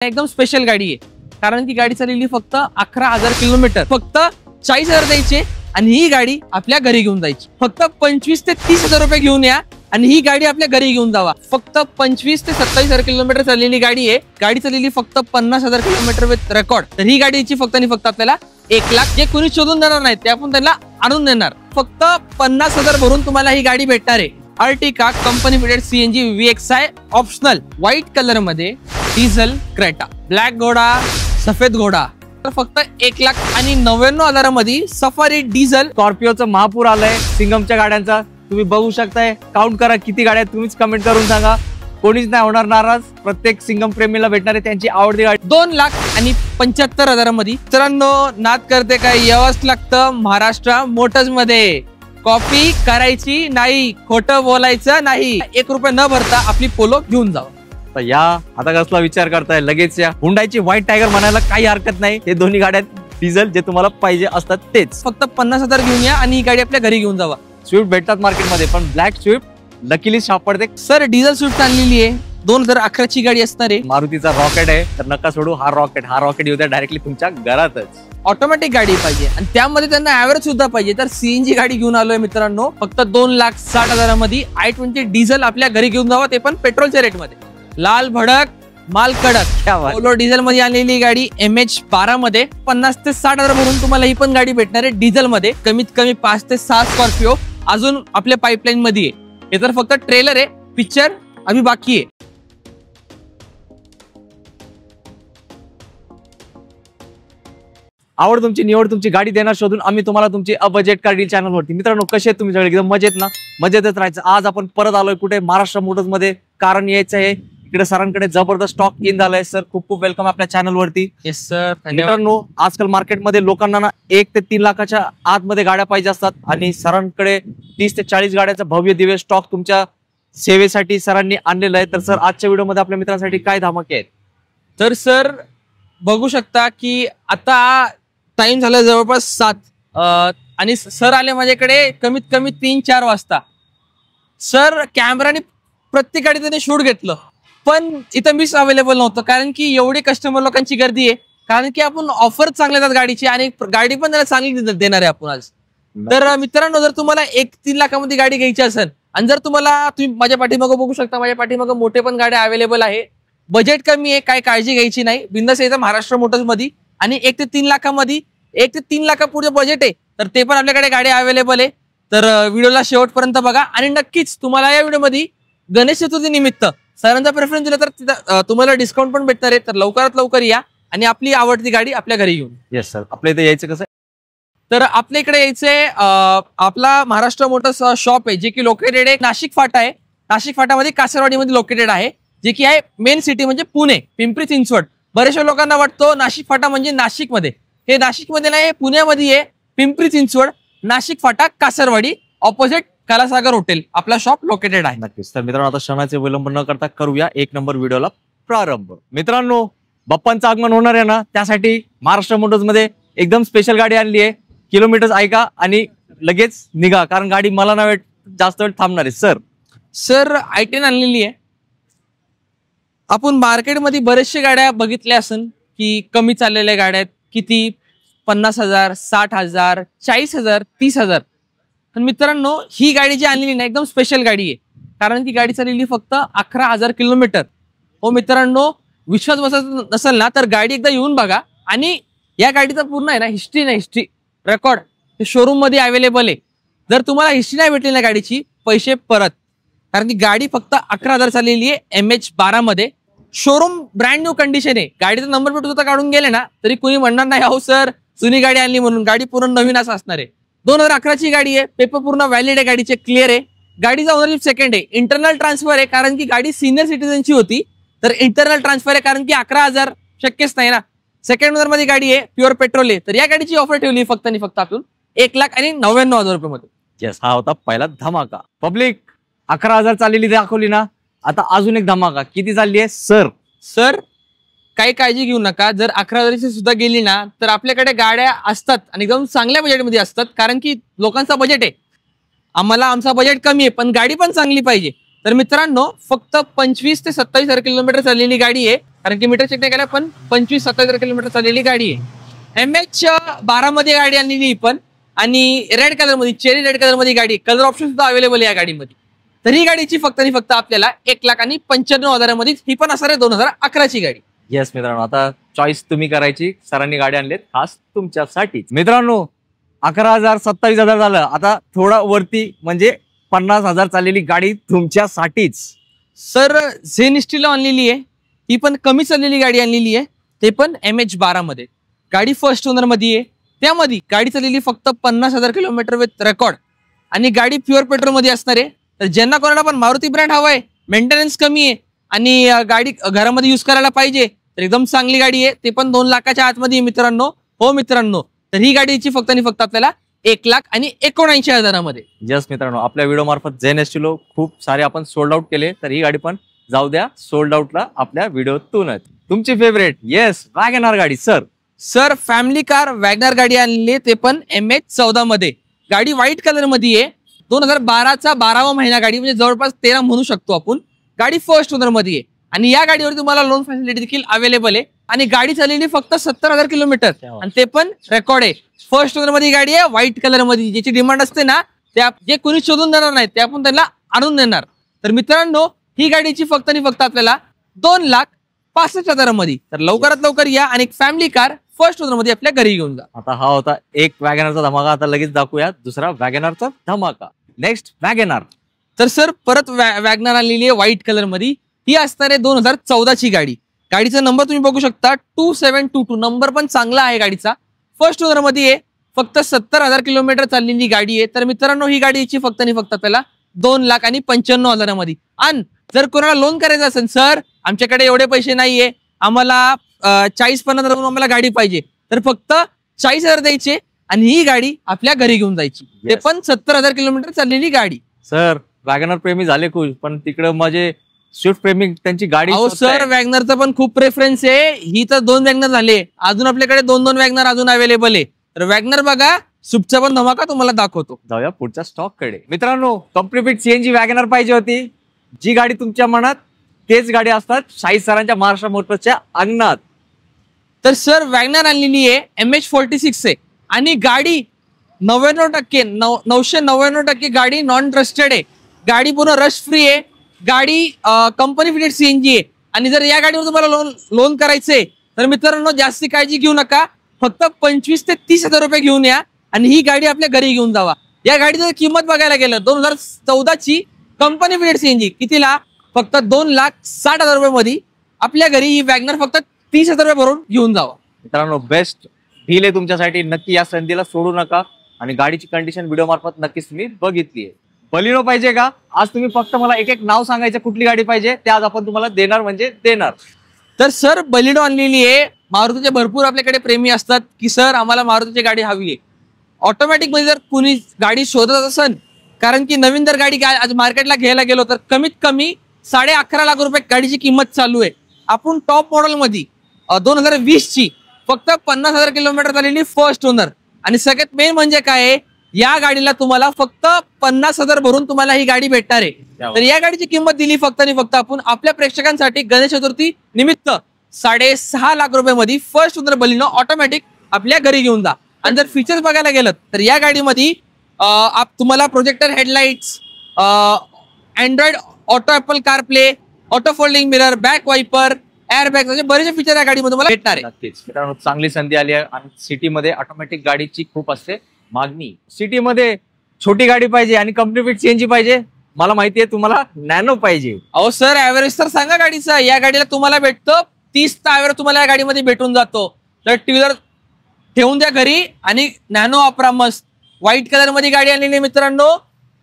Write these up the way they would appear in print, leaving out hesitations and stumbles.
एकदम स्पेशल गाडी आहे, कारण की गाडी चाललेली फक्त 11,000 किलोमीटर, फक्त 40,000 द्यायचे आणि ही गाडी आपल्या घरी घेऊन जायची. फक्त 25 ते 30,000 रुपये घेऊन या आणि ही गाडी आपल्या घरी घेऊन जावा. फक्त 25 ते 27,000 किलोमीटर चाललेली गाडी आहे. गाडी चाललेली फक्त 50,000 किलोमीटर विथ रेकॉर्ड. तर ही गाडीची फक्त आणि फक्त आपल्याला 1 लाख, जे कोणी शोधून देणार नाही ते आपण त्यांना आणून देणार. फक्त 50,000 भरून तुम्हाला ही गाडी भेटणार आहे. Ertiga company fitted CNG VXI optional white colour मध्ये, डिझेल क्रेटा, ब्लॅक घोडा, सफेद घोडा. तर फक्त 1,99,000 मध्ये सफारी डिझेल. स्कॉर्पिओचं महापूर आलंय सिंगमच्या गाड्यांचा. तुम्ही बघू शकताय, काउंट करा किती गाड्या आहेत, तुम्हीच कमेंट करून सांगा. कोणीच नाही होणार नाराज. प्रत्येक सिंगम प्रेमीला भेटणार आहे त्यांची आवडती गाडी. 2,75,000 मध्ये. मित्रांनो, नाद करते काय, यावंच लागतं महाराष्ट्र मोटर्स मध्ये. कॉपी करायची नाही, खोटं बोलायचं नाही. 1 रुपये न भरता आपली पोलो घेऊन जावं. तर या आता कसला विचार करताय, लगेच या. हुंडाईची व्हाईट टायगर म्हणायला काही हरकत नाही. हे दोन्ही गाड्या डिझेल जे तुम्हाला पाहिजे असतात तेच. फक्त 50,000 घेऊन या आणि ही गाडी आपल्या घरी घेऊन जावा. स्विफ्ट भेटतात मार्केटमध्ये, पण ब्लॅक स्विफ्ट लकीली सापडते. सर, डिझेल स्विफ्ट आणलेली आहे. 2011 ची गाडी असणार आहे. मारुतीचा रॉकेट आहे, तर नका सोडू हा रॉकेट येऊ द्या डायरेक्टली तुमच्या घरातच. ऑटोमॅटिक गाडी पाहिजे आणि त्यामध्ये त्यांना ऍव्हरेज सुद्धा पाहिजे, तर CNG गाडी घेऊन आलोय मित्रांनो. फक्त 2,60,000 मध्ये i20 डिझेल आपल्या घरी घेऊन जावा, ते पण पेट्रोलच्या रेट मध्ये. लाल भडक, माल कडक, पोलो डिझेल मध्ये आणलेली गाडी MH12 मध्ये. 50 ते 60,000 भरून तुम्हाला ही पण गाडी भेटणार आहे डिझेल मध्ये. कमीत कमी 5 ते 6 स्कॉर्पिओ अजून आपल्या पाईपलाईन मध्ये आहे. हे तर फक्त ट्रेलर आहे, पिक्चर अभी बाकी आहे. आवड तुमची, निवड तुमची, गाडी देणार शोधून आम्ही तुम्हाला तुमची बजेट कार डील चॅनल वरती. मित्रांनो, कसे आहेत तुम्ही सगळे? एकदम मजेत ना? मजेतच राहायचं. आज आपण परत आलोय कुठे? महाराष्ट्र मोटर्स मध्ये. कारण यायचं आहे इकडे सरांकडे जबरदस्त स्टॉक इन झालाय. सर, खूप खूप वेलकम आपल्या चॅनल वरती. Yes sir. मित्रांनो, आजकाल मार्केटमध्ये लोकांना ना 1 ते 3 लाखाच्या आतमध्ये गाड्या पाहिजे असतात आणि सरांकडे 30 ते 40 गाड्याचा भव्य दिव्य स्टॉक तुमच्या सेवेसाठी सरांनी आणलेला आहे. तर सर, आजच्या व्हिडिओमध्ये आपल्या मित्रांसाठी काय धमाके आहेत? तर सर, बघू शकता की आता टाइम झाला जवळपास 7 आणि सर आले माझ्याकडे कमीत कमी 3-4 वाजता. सर, कॅमेराने प्रत्येक गाडी त्यांनी शूट घेतलं, पण इथं मीच अवेलेबल नव्हतं, कारण की एवढी कस्टमर लोकांची गर्दी आहे. कारण की आपण ऑफर चांगले देतात गाडीची आणि गाडी पण त्याला चांगली देणार आहे आपण आज. तर मित्रांनो, जर तुम्हाला 1-3 लाखामध्ये गाडी घ्यायची असेल आणि जर तुम्ही माझ्या पाठीमागं बघू शकता, माझ्या पाठीमागं मोठे पण गाड्या अवेलेबल आहे. बजेट कमी आहे, काय काळजी घ्यायची नाही. बिंदास यायचं महाराष्ट्र मोटर्स मध्ये. आणि 1 ते 3 लाखामध्ये, 1 ते 3 लाखापुढे बजेट आहे, तर ते पण आपल्याकडे गाडी अवेलेबल आहे. तर व्हिडिओला शेवटपर्यंत बघा आणि नक्कीच तुम्हाला या व्हिडिओमध्ये गणेश चतुर्थी निमित्त सरांचा प्रेफरन्स दिला तर तिथं तुम्हाला डिस्काउंट पण भेटणार आहे. तर लवकरात लवकर या आणि आपली आवडती गाडी आपल्या घरी घेऊन. Yes sir. आपल्या इथे यायचं कसं? तर आपल्या इकडे यायचंय, आपला महाराष्ट्र मोटर्स शॉप आहे, जे की लोकेटेड आहे नाशिक फाटा आहे. नाशिक फाटामध्ये कासरवाडीमध्ये लोकेटेड आहे, जे की आहे मेन सिटी म्हणजे पुणे, पिंपरी चिंचवड. बऱ्याचशा लोकांना वाटतो नाशिक फाटा म्हणजे नाशिकमध्ये. हे नाशिकमध्ये नाही, पुण्यामध्ये आहे. पिंपरी चिंचवड, नाशिक फाटा, कासरवाडी, ऑपोजिट कलासागर हॉटेल आपला शॉप लोकेटेड आहे. नक्कीच. तर मित्रांनो, आता क्षणाचे विलंब न करता करूया 1 नंबर व्हिडिओला प्रारंभ. मित्रांनो, बाप्पांचं आगमन होणार आहे ना, त्यासाठी महाराष्ट्र मोटर्स मध्ये एकदम स्पेशल गाडी आणली आहे. किलोमीटर ऐका आणि लगेच निघा, कारण गाडी मला ना जास्त वेळ थांबणार आहे. सर, i10 आणलेली आहे. आपण मार्केटमध्ये बरेचशा गाड्या बघितल्या असन की कमी चाललेल्या गाड्या आहेत. किती? 50,000, 60,000, 40,000, 30,000. पण मित्रांनो, ही गाडी जी आणलेली ना, एकदम स्पेशल गाडी आहे, कारण की गाडी चाललेली फक्त 11,000 किलोमीटर. हो मित्रांनो, विश्वास बसत नसेल ना, तर गाडी एकदा येऊन बघा. आणि या गाडीचा पूर्ण आहे ना हिस्ट्री रेकॉर्ड हे शोरूम मध्ये अवेलेबल आहे. जर तुम्हाला हिस्ट्री नाही भेटली ना गाडीची, पैसे परत. कारण की गाडी फक्त 11,000 चाललेली आहे MH12 मध्ये. शोरूम ब्रँड न्यू कंडिशन आहे. गाडीचा नंबर प्लेट सुद्धा काढून गेले ना तरी कोणी म्हणणार नाही, हो सर जुनी गाडी आणली म्हणून. गाडी पूर्ण नवीन असं असणार आहे. 2011 ची गाडी आहे. पेपर पूर्ण व्हॅलिड आहे, गाडीचे क्लिअर आहे. गाडीचा ओनरशिप सेकंड आहे. इंटरनल ट्रान्सफर आहे, कारण की गाडी सिनियर सिटीजनची होती. तर इंटरनल ट्रान्सफर आहे, कारण की 11,000 शक्यच नाही ना. सेकंड ओनर मध्ये गाडी आहे, प्युअर पेट्रोल आहे. तर या गाडीची ऑफर ठेवली फक्त आणि फक्त आपण 1,99,000 रुपये मध्ये. येस, हा होता पहिला धमाका. पब्लिक 11,000 चाललेली दाखवली ना, आता अजून एक धमाका. किती चालली आहे सर? काही काळजी घेऊ नका. जर 11,000 सुद्धा गेली ना, तर आपल्याकडे गाड्या असतात आणि एकदम चांगल्या बजेटमध्ये असतात, कारण की लोकांचा बजेट आहे. आमचा बजेट कमी आहे, पण गाडी पण चांगली पाहिजे. तर मित्रांनो, फक्त 25 ते 27,000 किलोमीटर चाललेली गाडी आहे. कारण की मीटर चेक नाही केला, पण 25-27 किलोमीटर चाललेली गाडी आहे. MH12 मध्ये गाडी आणलेली पण, आणि रेड कलर मध्ये, चेरी रेड कलर मध्ये गाडी, कलर ऑप्शन सुद्धा अवेलेबल आहे या गाडीमध्ये. तर ही गाडीची फक्त आणि फक्त आपल्याला 1,95,000 मध्ये ही पण असणार आहे 2011ची गाडी. येस मित्रांनो, आता चॉईस तुम्ही करायची. सरांनी गाडी आणलेत खास तुमच्यासाठीच. मित्रांनो 11,000 27,000 झालं, आता थोडा वरती म्हणजे 50,000 चाललेली गाडी तुमच्यासाठीच. सर झेन स्टीलला आणलेली आहे, ही पण कमी चाललेली गाडी आणलेली आहे, ते पण MH12 मध्ये. गाडी फर्स्ट ओनर मध्ये आहे. त्यामध्ये गाडी चाललेली फक्त 50,000 किलोमीटर विथ रेकॉर्ड, आणि गाडी प्युअर पेट्रोल मध्ये असणार आहे. तर ज्यांना कोणाला पण मारुती ब्रँड हवाय, मेंटेनन्स कमी आहे आणि गाडी घरामध्ये युज करायला पाहिजे, तर एकदम चांगली गाडी आहे. ते पण 2 लाखाच्या आतमध्ये मित्रांनो. हो मित्रांनो, तर ही गाडीची फक्त आणि फक्त आपल्याला 1,79,000 मध्ये. यस मित्रांनो, आपल्या व्हिडिओ मार्फत झेन एस्टिलो खूप सारे आपण सोल्ड आउट केले, तर ही गाडी पण जाऊ द्या सोल्ड आउटला आपल्या व्हिडिओतूनच. तुमची फेवरेट येस वॅगनआर गाडी. सर फॅमिली कार वॅगनआर गाडी आणली, ते पण MH14 मध्ये. गाडी व्हाईट कलर मध्ये आहे. 2012चा 12वा महिना गाडी, म्हणजे जवळपास 13 म्हणू शकतो आपण. गाडी फर्स्ट ओनर मध्ये आहे, आणि या गाडीवर तुम्हाला लोन फॅसिलिटी देखील अवेलेबल आहे. आणि गाडी चाललेली फक्त 70,000 किलोमीटर, आणि ते पण रेकॉर्ड आहे. फर्स्ट ओनर मध्ये गाडी आहे, व्हाईट कलर मध्ये. ज्याची डिमांड असते ना, त्या जे कोणी शोधून देणार नाही ते आपण त्यांना आणून देणार. तर मित्रांनो ही गाडीची फक्त आणि फक्त आपल्याला 2,65,000 मध्ये. तर लवकरात लवकर या आणि एक फॅमिली कार फर्स्ट ओनर मध्ये आपल्या घरी घेऊन जा. आता हा होता एक वॅगनआरचा धमाका. आता लगेच दाखवूया दुसरा वॅगनआरचा धमाका. Next WagonR. तर सर परत वॅगनआर आलेली आहे व्हाईट कलर मध्ये. ही असणार आहे 2014ची गाडी. गाडीचा नंबर तुम्ही बघू शकता 2722. नंबर पण चांगला आहे गाडीचा. फर्स्ट ओनर मध्ये आहे. फक्त 70,000 किलोमीटर चाललेली गाडी आहे. तर मित्रांनो ही गाडीची फक्त आणि फक्त आपल्याला 2,95,000 मध्ये. आणि जर कोणाला लोन करायचं असेल, सर आमच्याकडे एवढे पैसे नाहीये, आम्हाला 40-50,000 आम्हाला गाडी पाहिजे, तर फक्त 40,000 द्यायचे आणि ही गाडी आपल्या घरी घेऊन जायची. ते पण 70,000 किलोमीटर चाललेली गाडी. सर वॅगनआर प्रेमी झाले खुश, पण तिकडे माझे स्विफ्ट प्रेमी त्यांची गाडी. अहो सर वॅगनरचा पण खूप प्रेफरन्स आहे. ही तर 2 वॅगनर झाले, अजून आपल्याकडे 2 वॅगनर अजून अवेलेबल आहे. तर वॅगनर बघा, स्विफ्टचा पण धमाका तुम्हाला दाखवतो. जाऊया पुढच्या स्टॉक कडे. मित्रांनो कंपनी फिट CNG वॅगनआर पाहिजे होती, जी गाडी तुमच्या मनात तेच गाडी असतात शाहीद सरांच्या महाराष्ट्र मोटर्सच्या अंगणात. तर सर वॅगनआर आणलेली आहे MH46 आहे, आणि गाडी 999% गाडी नॉन ट्रस्टेड आहे. गाडी पूर्ण रश फ्री आहे. गाडी कंपनी फिटेड CNG आहे. आणि जर या गाडीवर तुम्हाला लोन करायचंय तर मित्रांनो जास्ती काळजी घेऊ नका. फक्त 25,000 ते 30,000 रुपये घेऊन या आणि ही गाडी आपल्या घरी घेऊन जावा. या गाडीची किंमत बघायला गेलं 2014ची कंपनी फिटेड CNG कितीला? फक्त 2,60,000 रुपये मध्ये आपल्या घरी ही वॅगनर फक्त 30,000 रुपये भरून घेऊन जावा. मित्रांनो बेस्ट डील आहे तुमच्यासाठी. नक्की या संधीला सोडू नका. आणि गाडीची कंडिशन व्हिडिओ मार्फत नक्कीच तुम्ही बघितली आहे. बलिनो पाहिजे का? आज तुम्ही फक्त मला एक एक नाव सांगायचं कुठली गाडी पाहिजे, ते आज आपण तुम्हाला देणार म्हणजे देणार. तर सर बलिनो आणलेली आहे. मारुतीचे भरपूर आपल्याकडे प्रेमी असतात की सर आम्हाला मारुतीची गाडी हवी आहे. ऑटोमॅटिक मध्ये जर कुणी गाडी शोधत असेल, कारण की नवीन जर गाडी आज मार्केटला घ्यायला गेलो तर कमीत कमी 11.5 लाख रुपये गाडीची किंमत चालू आहे. आपण टॉप मॉडेल मध्ये 2020ची फक्त 50,000 किलोमीटर चाललेली फर्स्ट ओनर. आणि सगळ्यात मेन म्हणजे काय आहे, या गाडीला तुम्हाला फक्त 50,000 भरून तुम्हाला ही गाडी भेटणार आहे. तर या गाडीची किंमत दिली फक्त आणि फक्त आपण आपल्या प्रेक्षकांसाठी गणेश चतुर्थी निमित्त 6.5 लाख रुपये मध्ये फर्स्ट ओनर बलिनो ऑटोमॅटिक आपल्या घरी घेऊन जा. आणि जर फीचर्स बघायला गेलं तर या गाडीमध्ये तुम्हाला projector headlights, Android auto apple CarPlay, auto folding mirror, back viper, airbag असे बरेचसे फीचर या गाडीमध्ये तुम्हाला भेटणार आहे. नक्कीच मित्रांनो चांगली संधी आली आहे. आणि सिटीमध्ये ऑटोमॅटिक गाडीची खूप असते मागणी. सिटीमध्ये छोटी गाडी पाहिजे आणि कंपनी फिट CNG पाहिजे. मला माहिती आहे तुम्हाला नॅनो पाहिजे. अहो सर ऍव्हरेज तर सांगा गाडीचा. या गाडीला तुम्हाला भेटतो 30 ऍव्हरेज तुम्हाला या गाडीमध्ये भेटून जातो. तर टीव्हीवर ठेवून द्या घरी आणि नॅनो वापरा मस्त. व्हाईट कलर मध्ये गाडी आणलेली मित्रांनो.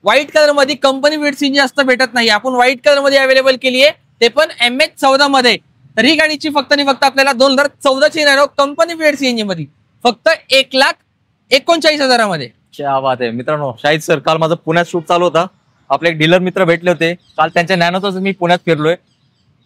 व्हाईट कलर मध्ये कंपनी फिट CNG जास्त भेटत नाही, आपण व्हाईट कलर मध्ये अवेलेबल केली आहे, ते पण MH14 मध्ये. तर ही गाडीची फक्त आणि फक्त आपल्याला 2014ची नॅनो कंपनी फिट CNG मध्ये फक्त 1,39,000 मध्ये. क्या बात आहे मित्रांनो. शाहीद सर काल माझं पुण्यात शूट चालू होता. आपले एक डीलर मित्र भेटले होते काल, त्यांच्या नॅनोतच मी पुण्यात फिरलोय.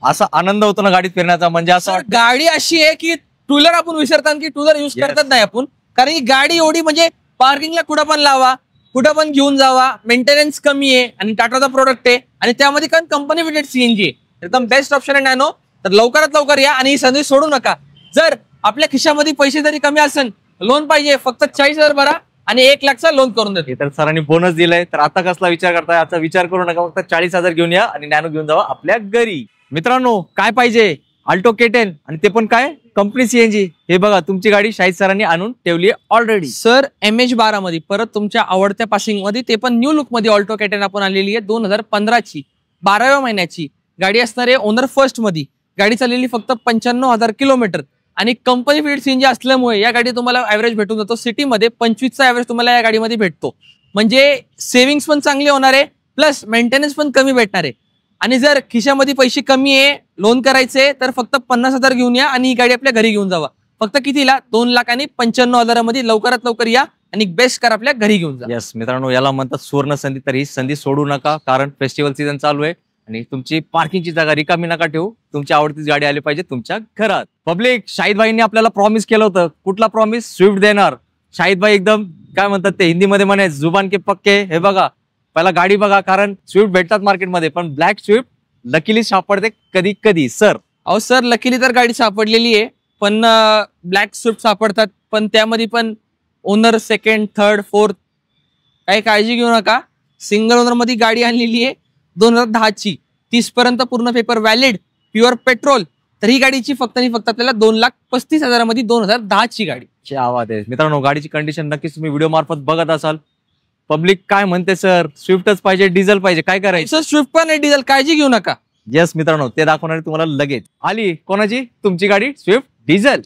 असा आनंद होतो ना गाडीत फिरण्याचा. म्हणजे असं गाडी अशी आहे की टू व्हीलर आपण विसरतात की टू व्हीलर युज करतात नाही आपण, कारण ही गाडी एवढी म्हणजे पार्किंगला कुठं पण लावा, कुठं पण घेऊन जावा, मेंटेनन्स कमी आहे आणि टाटाचा प्रोडक्ट आहे आणि त्यामध्ये पण कंपनी फिटेड CNG आहे. एकदम बेस्ट ऑप्शन आहे नॅनो. तर लवकरात लवकर या आणि ही संधी सोडू नका. जर आपल्या खिशामध्ये पैसे जरी कमी असेल, लोन पाहिजे, फक्त 40,000 भरा आणि 1 लाखचा लोन करून देते. तर सरांनी बोनस दिलाय, तर आता कसला विचार करताय? आता विचार करू नका, फक्त 40,000 घेऊन या आणि नॅनो घेऊन जावा आपल्या घरी. मित्रांनो, काय पाहिजे? अल्टो K10 आणि ते पण काय कंपनी CNG. हे बघा, तुमची गाडी शाहिद सरांनी आणून ठेवली ऑलरेडी. सर MH12 मध्ये परत तुमच्या आवडत्या पासिंग मध्ये, ते पण न्यू लुक मध्ये अल्टो K10 आपण आणलेली आहे. 2015 ची 12व्या महिन्याची गाडी असणार आहे. ओनर फर्स्ट मध्ये गाडी चाललेली फक्त 95,000 किलोमीटर आणि कंपनी फिटेड CNG असल्यामुळे या गाडी तुम्हाला ऍव्हरेज भेटून जातो. सिटीमध्ये 25चा ऍव्हरेज तुम्हाला या गाडीमध्ये भेटतो. म्हणजे सेव्हिंग्स पण चांगली होणार आहे, प्लस मेंटेनन्स पण कमी भेटणार आहे. आणि जर खिशामध्ये पैसे कमी आहे, लोन करायचे, तर फक्त 50,000 घेऊन या आणि ही गाडी आपल्या घरी घेऊन जावा. फक्त कितीला? 2,95,000 मध्ये. लवकरात लवकर या आणि बेस्ट कार आपल्या घरी घेऊन जा. यस मित्रांनो, याला म्हणतात सुवर्ण संधी. तर ही संधी सोडू नका, कारण फेस्टिवल सीझन चालू आहे आणि तुमची पार्किंगची जागा रिकामी नका ठेवू. तुमची आवडतीच गाडी आली पाहिजे तुमच्या घरात. पब्लिक, शाहिद भाईंनी आपल्याला प्रॉमिस केलं होतं. कुठला प्रॉमिस? स्विफ्ट देणार. शाहिद भाई एकदम काय म्हणतात ते हिंदीमध्ये म्हणे, जुबान के पक्के. हे बघा, पहिला गाडी बघा, कारण स्विफ्ट भेटतात मार्केटमध्ये, पण ब्लॅक स्विफ्ट लकीली सापडते कधी कधी. सर अहो सर, लकीली तर गाडी सापडलेली आहे, पण ब्लॅक स्विफ्ट सापडतात, पण त्यामध्ये पण ओनर सेकंड, थर्ड, फोर्थ, काही काळजी घेऊ नका. सिंगल ओनर मध्ये गाडी आणलेली आहे 2010 ची. 30 पर्यंत पूर्ण पेपर व्हॅलिड, प्युअर पेट्रोल. तर ही गाडीची फक्त आणि फक्त आपल्याला 2,35,000 मध्ये 2010 ची गाडी. आवाज आहे मित्रांनो. गाडीची कंडिशन नक्कीच तुम्ही व्हिडिओ मार्फत बघत असाल. पब्लिक काय म्हणते? सर स्विफ्टच पाहिजे, डिझेल पाहिजे, काय करायचं? सर स्विफ्ट पण आहे, डिझेल, काळजी घेऊ नका. येस मित्रांनो, ते दाखवणारे तुम्हाला लगेच. आली कोणाची? तुमची गाडी Swift diesel.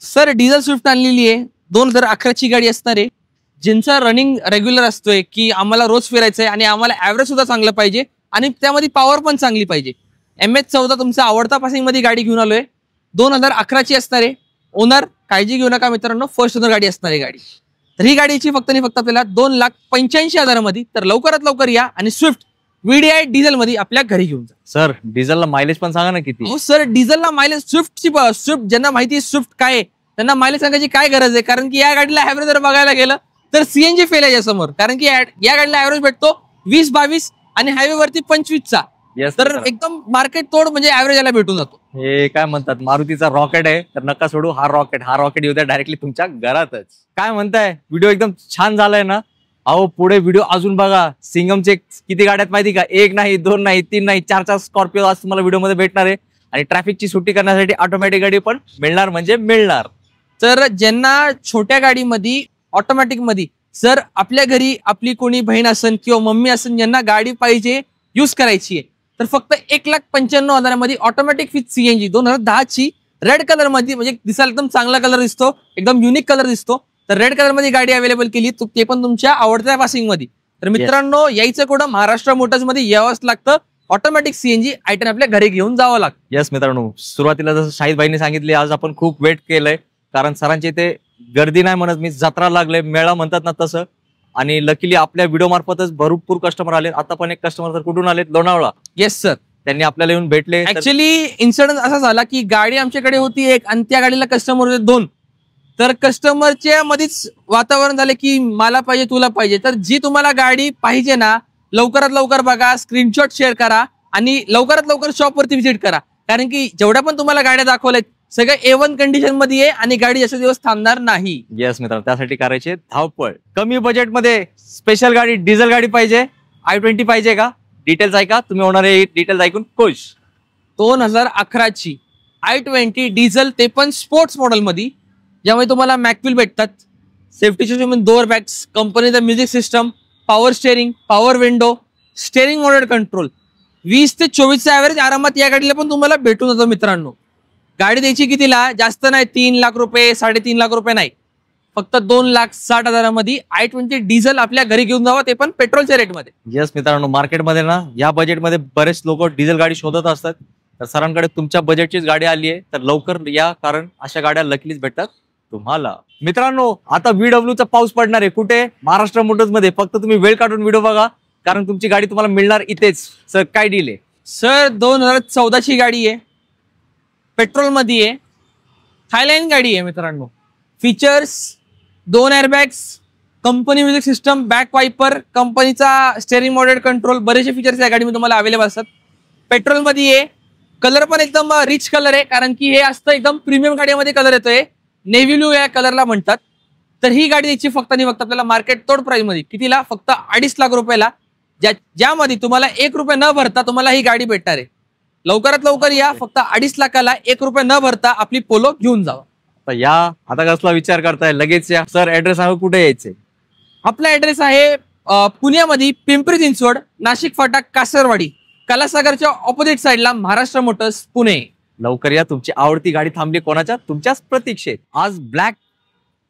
Sir diesel Swift आणलेली आहे. 2011 ची गाडी असणार आहे. ज्यांचा रनिंग रेग्युलर असतोय की आम्हाला रोज फिरायचंय आणि आम्हाला ऍव्हरेज सुद्धा चांगलं पाहिजे आणि त्यामध्ये पॉवर पण चांगली पाहिजे. MH14 तुमचा आवडता पासिंग मध्ये गाडी घेऊन आलोय. 2011 ची असणार आहे. ओनर काळजी घेऊ नका मित्रांनो, फर्स्ट ओनर गाडी असणार आहे गाडी. तर ही गाडीची फक्त आणि फक्त आपल्याला 2,85,000 मध्ये. तर लवकरात लवकर या आणि स्विफ्ट VDI डिझेल मध्ये आपल्या घरी घेऊन जा. सर डिझेलला मायलेज पण सांगा ना किती? हो सर, डिझेलला मायलेज स्विफ्ट ज्यांना माहिती आहे स्विफ्ट काय आहे, त्यांना मायलेज सांगायची काय गरज आहे, कारण की या गाडीला ऍव्हरेज जर बघायला गेलं तर CNG फेल आहे यासमोर. कारण की या गाडीला ऍव्हरेज भेटतो 20-22 आणि हायवे वरती 25चा. तर एकदम मार्केट तोड म्हणजे ऍव्हरेज याला भेटून जातो. हे काय म्हणतात, मारुतीचा रॉकेट आहे. तर नका सोडू हा रॉकेट येऊ द्या डायरेक्टली तुमच्या घरातच. काय म्हणताय? व्हिडिओ एकदम छान झालाय ना? अहो पुढे व्हिडिओ अजून बघा. सिंगमचे किती गाड्यात माहिती का? 1 नाही, 2 नाही, 3 नाही, 4 स्कॉर्पिओ आज तुम्हाला व्हिडिओ मध्ये भेटणार आहे. आणि ट्रॅफिकची सुट्टी करण्यासाठी ऑटोमॅटिक गाडी पण मिळणार म्हणजे मिळणार. तर ज्यांना छोट्या गाडीमध्ये ऑटोमॅटिक मध्ये, सर आपल्या घरी आपली कोणी बहीण असेल किंवा मम्मी असेल ज्यांना गाडी पाहिजे, युज करायची आहे, तर फक्त 1,95,000 मध्ये ऑटोमॅटिक विथ CNG 2010 ची रेड कलर मध्ये, म्हणजे दिसायला एकदम चांगला कलर दिसतो, एकदम युनिक कलर दिसतो. तर रेड कलर मध्ये गाडी अवेलेबल केली, ते पण तुमच्या आवडत्या पासिंग मध्ये. तर मित्रांनो, यायचं कुठं? महाराष्ट्र मोटर्स मध्ये यावंच लागतं. ऑटोमॅटिक CNG i10 आपल्या घरी घेऊन जावं लागतं. येस मित्रांनो, सुरुवातीला जसं शाहिद भाईने सांगितले, आज आपण खूप वेट केलंय, कारण सरांच्या इथे गर्दी नाही म्हणत मी, जत्रा लागले, मेळा म्हणतात ना तसं. आणि लकीली आपल्या व्हिडिओ मार्फतच भरपूर कस्टमर आले. आता पण एक कस्टमर तर कुठून आलेत? लोणावळा. येस सर, त्यांनी आपल्याला येऊन भेटले. ऍक्च्युली इन्सिडेंट असा झाला की गाडी आमच्याकडे होती एक आणि त्या गाडीला कस्टमर होते 2. तर कस्टमरच्या मध्येच वातावरण झालं की मला पाहिजे, तुला पाहिजे. तर जी तुम्हाला गाडी पाहिजे ना, लवकरात लवकर बघा, स्क्रीनशॉट शेअर करा आणि लवकरात लवकर शॉपवरती व्हिजिट करा. कारण की जेवढ्या पण तुम्हाला गाड्या दाखवल्यात सगळं A1 कंडिशन मध्ये आहे आणि गाडी जास्त दिवस थांबणार नाही. येस मित्रांनो, त्यासाठी करायचे धावपळ. कमी बजेटमध्ये स्पेशल गाडी, डिझेल गाडी पाहिजे, i20 पाहिजे का? डिटेल्स ऐका, तुम्ही होणारे डिटेल्स ऐकून खुश. 2011 ची i20 डिझेल, ते पण स्पोर्ट्स मॉडेल मध्ये, ज्यामध्ये तुम्हाला मॅकविल भेटतात, सेफ्टीचे डोअर बॅग्स, कंपनीचा music system, power steering, power window, steering mounted control. 20 ते 24चा ऍव्हरेज आरामात या गाडीला पण तुम्हाला भेटून जातो मित्रांनो. गाडी द्यायची कितीला? जास्त नाही, 3 लाख रुपये, 3.5 लाख रुपये नाही, फक्त 2,60,000 मध्ये i20 डिझेल आपल्या घरी घेऊन जावा, ते पण पेट्रोलच्या रेटमध्ये. येस मित्रांनो, मार्केटमध्ये ना या बजेटमध्ये बरेच लोक डिझेल गाडी शोधत असतात. तर सरांकडे तुमच्या बजेटचीच गाडी आली आहे, तर लवकर या, कारण अशा गाड्या लकीलीच भेटतात तुम्हाला. मित्रांनो, आता VWचा पाऊस पडणार आहे. कुठे? महाराष्ट्र मोटर्स मध्ये. फक्त तुम्ही वेळ काढून व्हिडिओ बघा, कारण तुमची गाडी तुम्हाला मिळणार इथेच. सर काय डील आहे? सर 2014 ची गाडी आहे, पेट्रोल मध्ये आहे, थायलँड गाडी आहे मित्रांनो. Features 2 airbags, company music system, back viper, कंपनीचा स्टेअरिंग मोडेड कंट्रोल, बरेचसे फीचर्स या गाडीमध्ये तुम्हाला अवेलेबल असतात. पेट्रोल मध्ये आहे, कलर पण एकदम रिच कलर आहे, कारण की हे असतं एकदम प्रीमियम गाडीमध्ये कलर येतोय, नेव्ही ब्लू या कलरला म्हणतात. तर ही गाडी द्यायची फक्त आणि फक्त आपल्याला मार्केट तोड प्राइस मध्ये कितीला, फक्त 2.5 लाख रुपयाला, ज्यामध्ये तुम्हाला 1 रुपया न भरता तुम्हाला ही गाडी भेटणार आहे. लवकरात लवकर या, फक्त 2.5 लाखाला 1 रुपया न भरता आपली पोलो घेऊन जावा. तर या, आता कसला विचार करताय, लगेच या. सर ऍड्रेस सांगा, कुठे यायचे? आपला ऍड्रेस आहे पुण्यामध्ये पिंपरी चिंचवड, नाशिक फाटा, कासरवाडी, कलासागरच्या ऑपोजिट साईडला, महाराष्ट्र मोटर्स, पुणे. लवकर या, तुमची आवडती गाडी थांबली कोणाच्या? तुमच्याच प्रतीक्षेत. आज ब्लॅक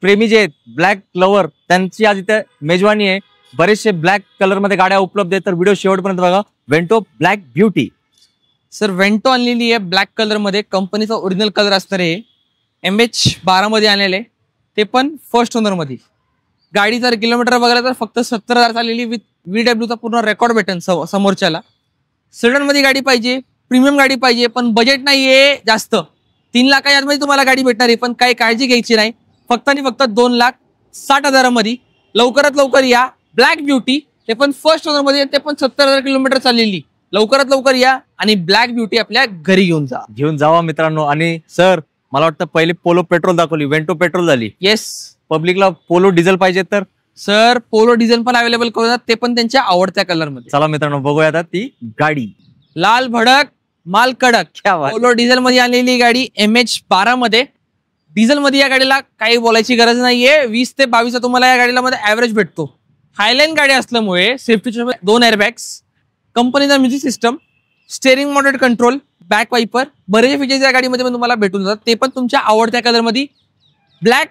प्रेमी जे आहेत, ब्लॅक लवर, त्यांची आज इथे मेजवानी आहे. बरेचसे ब्लॅक कलर मध्ये गाड्या उपलब्ध आहेत, तर व्हिडिओ शेवटपर्यंत बघा. Vento black beauty. Sir Vento आणलेली आहे ब्लॅक कलर मध्ये, कंपनीचा ओरिजिनल कलर असणार आहे. MH12 मध्ये आणलेले, ते पण फर्स्ट ओनर मध्ये. गाडी जर किलोमीटर बघायला तर फक्त 70,000 चाललेली, विथ VW चा पूर्ण रेकॉर्ड भेटेल समोरच्याला. सेडन मध्ये गाडी पाहिजे, प्रीमियम गाडी पाहिजे, पण बजेट नाहीये जास्त. 3 लाखामध्ये तुम्हाला गाडी भेटणार आहे, पण काही काळजी घ्यायची नाही. फक्त आणि फक्त 2,60,000 मध्ये. लवकरात लवकर या. ब्लॅक ब्युटी, ते पण फर्स्ट ओनर मध्ये, ते पण 70,000 किलोमीटर चाललेली. लवकरात लवकर या आणि ब्लॅक ब्युटी आपल्या घरी घेऊन जावा मित्रांनो. आणि सर मला वाटतं पहिले पोलो पेट्रोल दाखवली, वेंटो पेट्रोल झाली. येस, पब्लिकला पोलो डिझेल पाहिजे तर सर पोलो डिझेल पण अवेलेबल करून, ते पण त्यांच्या आवडत्या कलर मध्ये. चला मित्रांनो बघूया आता ती गाडी. लाल भडक माल कडक, पोलो डिझेल मध्ये आलेली गाडी, MH12 मध्ये. डिझेल मध्ये या गाडीला काही बोलायची गरज नाहीये. 20 ते 22 तुम्हाला या गाडीला मध्ये ऍव्हरेज भेटतो. हायलाईन गाडी असल्यामुळे सेफ्टीचे 2 एअरबॅग्स, कंपनीचा music system, steering mounted control, back wiper, बरेचसे फीचर्स या गाडीमध्ये पण तुम्हाला भेटून जातात. ते पण तुमच्या आवडत्या कलर मध्ये, ब्लॅक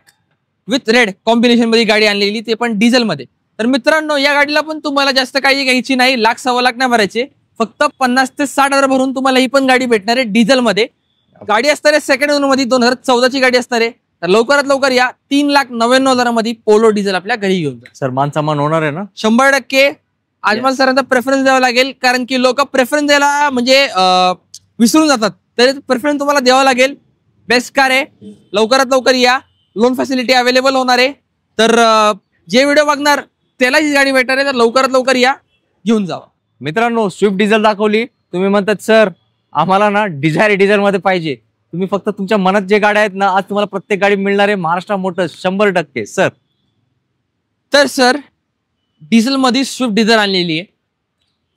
विथ रेड कॉम्बिनेशन मध्ये गाडी आणलेली, ते पण डिझेल मध्ये. तर मित्रांनो या गाडीला पण तुम्हाला जास्त काही घ्यायची नाही, 1,00,000-1,15,000 नाही भरायचे. फक्त 50,000 ते 60,000 भरून तुम्हाला ही पण गाडी भेटणार आहे डिझेल मध्ये. गाडी असणार आहे सेकंड ओनर मध्ये, 2014 ची गाडी असणार आहे. तर लवकरात लवकर या. 3,99,000 मध्ये पोलो डिझेल आपल्या घरी घेऊन जा. सर मान सन्मान होणार आहे ना? 100%. आज मला सरांचा प्रेफरन्स द्यावा लागेल, कारण की लोक प्रेफरन्स द्यायला म्हणजे विसरून जातात. तरी प्रेफरन्स तुम्हाला द्यावा लागेल. बेस्ट कार आहे. लवकरात लवकर या. लोन फॅसिलिटी अवेलेबल होणार आहे. तर जे व्हिडिओ बघणार त्याला ही गाडी भेटणार आहे, तर लवकरात लवकर या, घेऊन जावा. मित्रांनो स्विफ्ट डिझेल दाखवली. तुम्ही म्हणतात सर आम्हाला ना डिझायर डिझेल मध्ये पाहिजे. तुम्ही फक्त तुमच्या मनात जे गाड्या आहेत ना, आज तुम्हाला प्रत्येक गाडी मिळणार आहे महाराष्ट्र मोटर्स 100%. सर तर सर डिझेल मध्ये स्विफ्ट डिझायर आणलेली आहे.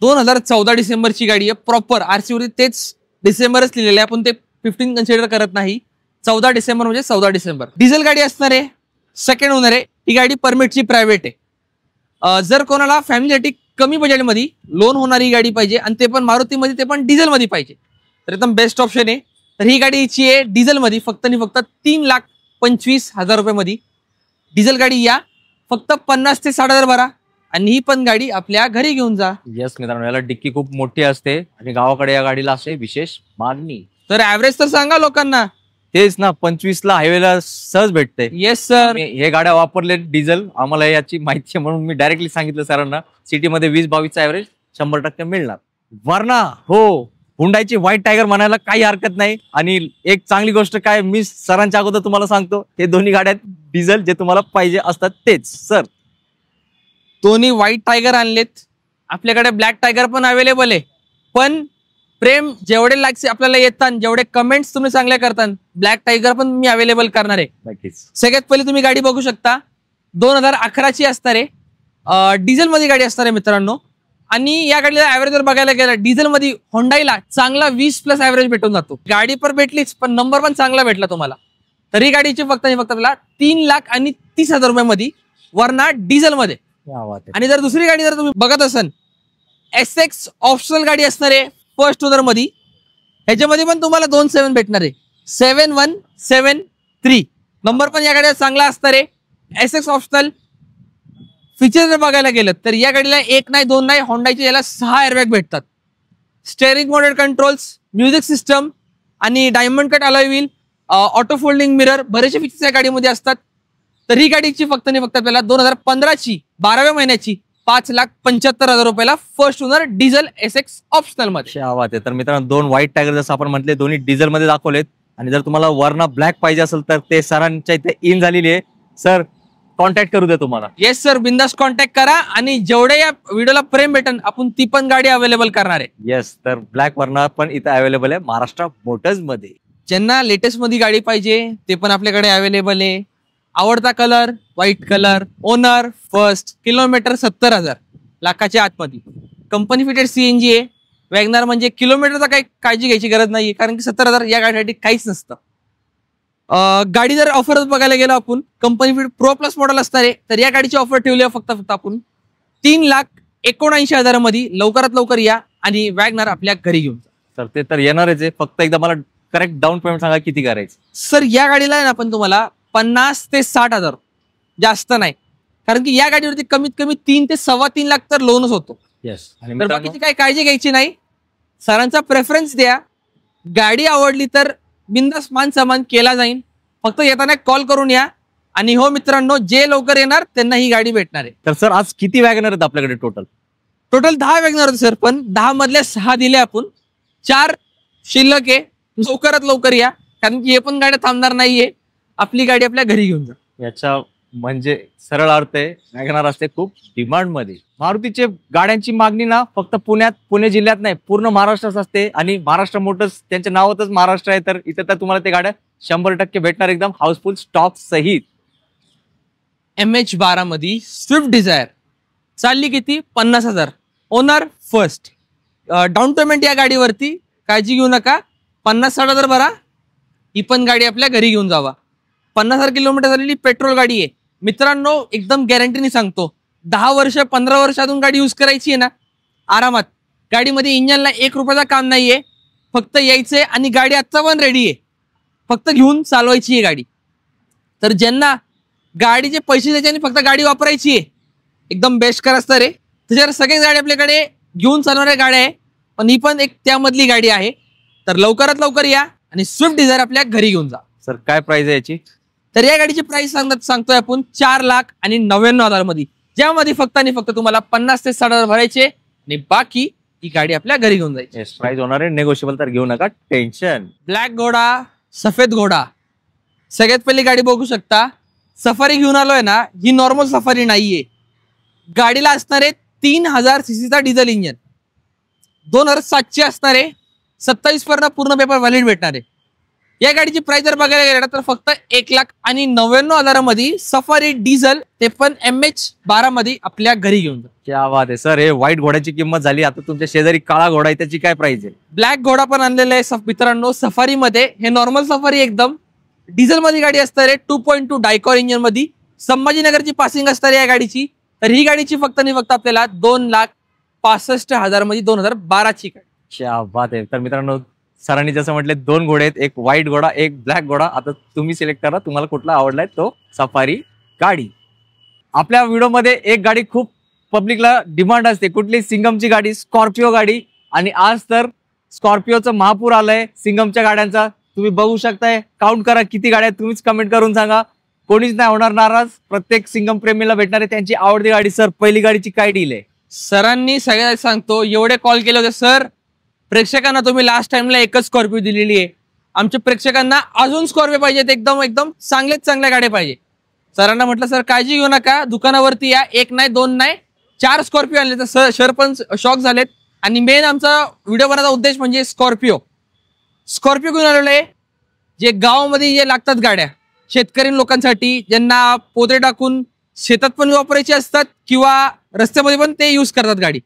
2014 डिसेंबरची गाडी आहे. प्रॉपर RC वरती तेच डिसेंबरच लिहिलेलं आहे, आपण ते 15 कन्सिडर करत नाही. 14 डिसेंबर म्हणजे 14 डिसेंबर. डिझेल गाडी असणार आहे, सेकंड ओनर आहे. ही गाडी परमिटची प्रायव्हेट आहे. जर कोणाला फॅमिलीसाठी कमी बजेटमध्ये लोन होणारी गाडी पाहिजे, आणि ते पण मारुतीमध्ये, ते पण डिझेल मध्ये पाहिजे, तर एकदम बेस्ट ऑप्शन आहे. तर ही गाडी हिची आहे डिझेल मध्ये, फक्त आणि फक्त 3,25,000 रुपये. डिझेल गाडी या, फक्त 50,000 ते 60,000 भरा, आणि ही पण गाडी आपल्या घरी घेऊन जा. येस मित्रांनो, याला डिक्की खूप मोठी असते, आणि गावाकडे या गाडीला असते विशेष मागणी. तर ऍव्हरेज तर सांगा लोकांना. तेच ना, 25ला हायवेला सहज भेटते. येस सर, हे गाड्या वापरले डिझेल, आम्हाला याची माहिती आहे म्हणून मी डायरेक्टली सांगितलं सरांना. सिटीमध्ये 20-22चा ऍव्हरेज 100% मिळणार. वरना हो, हुंडाईची व्हाईट टायगर म्हणायला काही हरकत नाही. आणि एक चांगली गोष्ट काय, मी सरांच्या अगोदर तुम्हाला सांगतो, हे दोन्ही गाड्या डिझेल जे तुम्हाला पाहिजे असतात तेच. सर दोन्ही व्हाईट टायगर आणलेत, आपल्याकडे ब्लॅक टायगर पण अवेलेबल आहे. पण प्रेम जेवढे लाईक्स आपल्याला येतात, जेवढे कमेंट्स तुम्ही चांगल्या करतात, ब्लॅक टायगर पण मी अवेलेबल करणार आहे. नक्कीच. सगळ्यात पहिले तुम्ही गाडी बघू शकता, 2011ची असणार आहे, डिझेल मध्ये गाडी असणार आहे मित्रांनो. आणि या गाडीला ऍव्हरेज जर बघायला गेलं, डिझेल मध्ये होंडाईला चांगला 20+ ऍव्हरेज भेटून जातो. गाडी पण भेटलीच, पण नंबर पण चांगला भेटला तुम्हाला. तर ही गाडीची फक्त आपल्याला 3,30,000 रुपये मध्ये, वरना डिझेल मध्ये. आणि जर दुसरी गाडी जर तुम्ही बघत असाल, SX ऑप्शनल गाडी असणार आहे फर्स्ट ओनर मध्ये. ह्याच्यामध्ये पण तुम्हाला 2.7 भेटणार आहे, 7173 नंबर पण या गाडीला चांगला असणार आहे. SX optional. फीचर जर बघायला गेलं तर या गाडीला 1 नाही 2 नाही, होंडाईचे याला 6 एअरबॅग भेटतात. Steering mounted controls, music system, आणि diamond cut alloy wheel, auto folding mirror, बरेचसे फीचर्स या गाडीमध्ये असतात. तर ही गाडीची फक्त आणि फक्त आपल्याला 2015ची 12व्या महिन्याची 5,75,000 रुपयाला first owner diesel SX optional मध्ये. आवाज आहे. तर मित्रांनो 2 व्हाईट टायगर जसं आपण म्हटले, दोन्ही डिझेल मध्ये दाखवलेत. आणि जर तुम्हाला वरना ब्लॅक पाहिजे असेल तर ते सरांच्या इथे इन झालेली आहे. सर कॉन्टॅक्ट करू दे तुम्हाला. येस सर, बिंदास कॉन्टॅक्ट करा आणि जेवढे या व्हिडिओला प्रेम भेटन आपण ती पण गाडी अवेलेबल करणार आहे. येस, तर ब्लॅक वर्ना पण इथं अवेलेबल आहे महाराष्ट्र मोटर्स मध्ये. ज्यांना लेटेस्ट मध्ये गाडी पाहिजे ते पण आपल्याकडे अवेलेबल आहे. आवडता colour white colour, owner first, kilometre 70,000 लाखाच्या आतमध्ये, कंपनी फिटेड CNG आहे. वॅगनार म्हणजे किलोमीटरचा काही काळजी घ्यायची गरज नाही, कारण की 70,000 या गाडीसाठी काहीच नसतं. गाडी जर ऑफर बघायला गेलो आपण, company fit pro plus model असणार आहे, तर या गाडीची ऑफर ठेवली आहे फक्त आपण 3,79,000 मध्ये. लवकरात लवकर या आणि वॅगनार आपल्या घरी घेऊन जा. सर ते तर येणारच आहे, फक्त एकदा मला करेक्ट डाऊन पेमेंट सांगा किती करायचं. सर या गाडीला आहे ना आपण तुम्हाला 50,000 ते 60,000, जास्त नाही, कारण की या गाडीवरती कमीत कमी 3 ते 3.25 लाख तर लोनच होतो. येस, तर बाकीची काही काळजी घ्यायची नाही. सरांचा प्रेफरन्स द्या. गाडी आवडली तर बिंदास मान सन्मान केला जाईल. फक्त येताना कॉल करून या. आणि हो मित्रांनो, जे लवकर येणार त्यांना ही गाडी भेटणार आहे. तर सर आज किती वॅगनर आहेत आपल्याकडे टोटल? 10 वॅगनर होते सर, पण 10 मधल्या 6 दिले आपण, 4 शिल्लक आहे. लवकरात लवकर या, कारण की हे पण गाड्या थांबणार नाहीये. आपली गाडी आपल्या घरी घेऊन जा. याच्या म्हणजे सरळ अर्थ आहे, वॅगनार असते खूप डिमांड मध्ये. मारुतीचे गाड्यांची मागणी ना फक्त पुणे जिल्ह्यात नाही, पूर्ण महाराष्ट्रात असते. आणि महाराष्ट्र मोटर्स त्यांच्या नावातच महाराष्ट्र आहे, तर इथे तर तुम्हाला ते गाड्या 100% भेटणार, एकदम हाऊसफुल स्टॉक सहित. MH12 मध्ये स्विफ्ट डिझायर चालली किती? 50,000. Owner first. डाऊन पेमेंट या गाडीवरती काळजी घेऊ नका, 50-60,000 भरा, ही पण गाडी आपल्या घरी घेऊन जावा. 50,000 किलोमीटर झालेली पेट्रोल गाडी आहे मित्रांनो. एकदम गॅरंटीने सांगतो, 10 वर्ष 15 वर्ष अजून गाडी यूज करायची आहे ना आरामात. गाडीमध्ये इंजनला 1 रुपयाचा काम नाहीये, फक्त यायचंय आणि गाडी आत्ता पण रेडी आहे, फक्त घेऊन चालवायची आहे गाडी. तर ज्यांना गाडीचे पैसे द्यायचे आणि फक्त गाडी वापरायची आहे, एकदम बेस्ट कर असतं रे. त्याच्यावर सगळ्याच गाडी आपल्याकडे घेऊन चालणाऱ्या गाड्या आहे, पण ही पण एक त्यामधली गाडी आहे. तर लवकरात लवकर या आणि स्विफ्ट डिझायर आपल्या घरी घेऊन जा. सर काय प्राइस आहे याची? तर या गाडीची प्राइस सांगतोय आपण 4,99,000 मध्ये, ज्यामध्ये फक्त आणि फक्त तुम्हाला 50,000 ते 60,000 भरायचे आणि बाकी ही गाडी आपल्या घरी घेऊन जायची. प्राइस होणार आहे नेगोशिएबल, तर घेऊ नका टेन्शन. ब्लॅक घोडा, सफेद घोडा, सगळ्यात पहिली गाडी बघू शकता. सफारी घेऊन आलोय ना, ही नॉर्मल सफारी नाहीये. गाडीला असणार आहे 3,000 सीसीचा डिझेल इंजन, 2,700 असणार आहे. 27 पर्यंत पूर्ण पेपर व्हॅलिड भेटणार आहे. या गाडीची प्राइस जर बघायला गेला तर फक्त 1,99,000 मध्ये सफारी डिझेल, ते पण MH12 मध्ये आपल्या घरी घेऊन जा. क्या बात आहे सर. हे व्हाईट घोड्याची किंमत झाली, आता तुमच्या शेजारी काळा घोडा आहे, त्याची काय प्राइस आहे? ब्लॅक घोडा पण आणलेला आहे मित्रांनो सफारी मध्ये. हे नॉर्मल सफारी एकदम डिझेल मध्ये गाडी असणार आहे, 2.2 डायकॉर इंजन मध्ये. संभाजीनगरची पासिंग असणार आहे या गाडीची. तर ही गाडीची फक्त आणि फक्त आपल्याला 2,65,000 मध्ये 2012 ची गाडी. क्या बात आहे. तर मित्रांनो, सरांनी जसं म्हटले 2 घोडे आहेत, एक व्हाईट घोडा एक ब्लॅक घोडा. आता तुम्ही सिलेक्ट करा तुम्हाला कुठला आवडलाय तो सफारी गाडी. आपल्या व्हिडिओमध्ये एक गाडी खूप पब्लिकला डिमांड असते, कुठली? सिंगमची गाडी, स्कॉर्पिओ गाडी. आणि आज तर स्कॉर्पिओचं महापूर आलंय सिंगमच्या गाड्यांचा. तुम्ही बघू शकताय, काउंट करा किती गाड्या, तुम्हीच कमेंट करून सांगा. कोणीच नाही होणार नाराज, प्रत्येक सिंगम प्रेमीला भेटणार आहे त्यांची आवडती गाडी. सर पहिली गाडीची काय डील आहे? सरांनी सगळ्यात सांगतो, एवढे कॉल केले होते सर प्रेक्षकांना, तुम्ही लास्ट टाइमला एकच स्कॉर्पिओ दिलेली आहे. आमच्या प्रेक्षकांना अजून स्कॉर्पिओ पाहिजेत, एकदम एकदम चांगल्या गाड्या पाहिजे. सरांना म्हटलं सर काळजी घेऊ नका, दुकानावरती या, 1 नाही 2 नाही 4 स्कॉर्पिओ आणले. तर सर पण शॉक झालेत. आणि मेन आमचा व्हिडिओ बनवण्याचा उद्देश म्हणजे स्कॉर्पिओ घेऊन आलेलो आहे. जे गावामध्ये जे लागतात गाड्या शेतकरी लोकांसाठी, ज्यांना पोते टाकून शेतात पण वापरायची असतात किंवा रस्त्यामध्ये पण ते यूज करतात गाडी.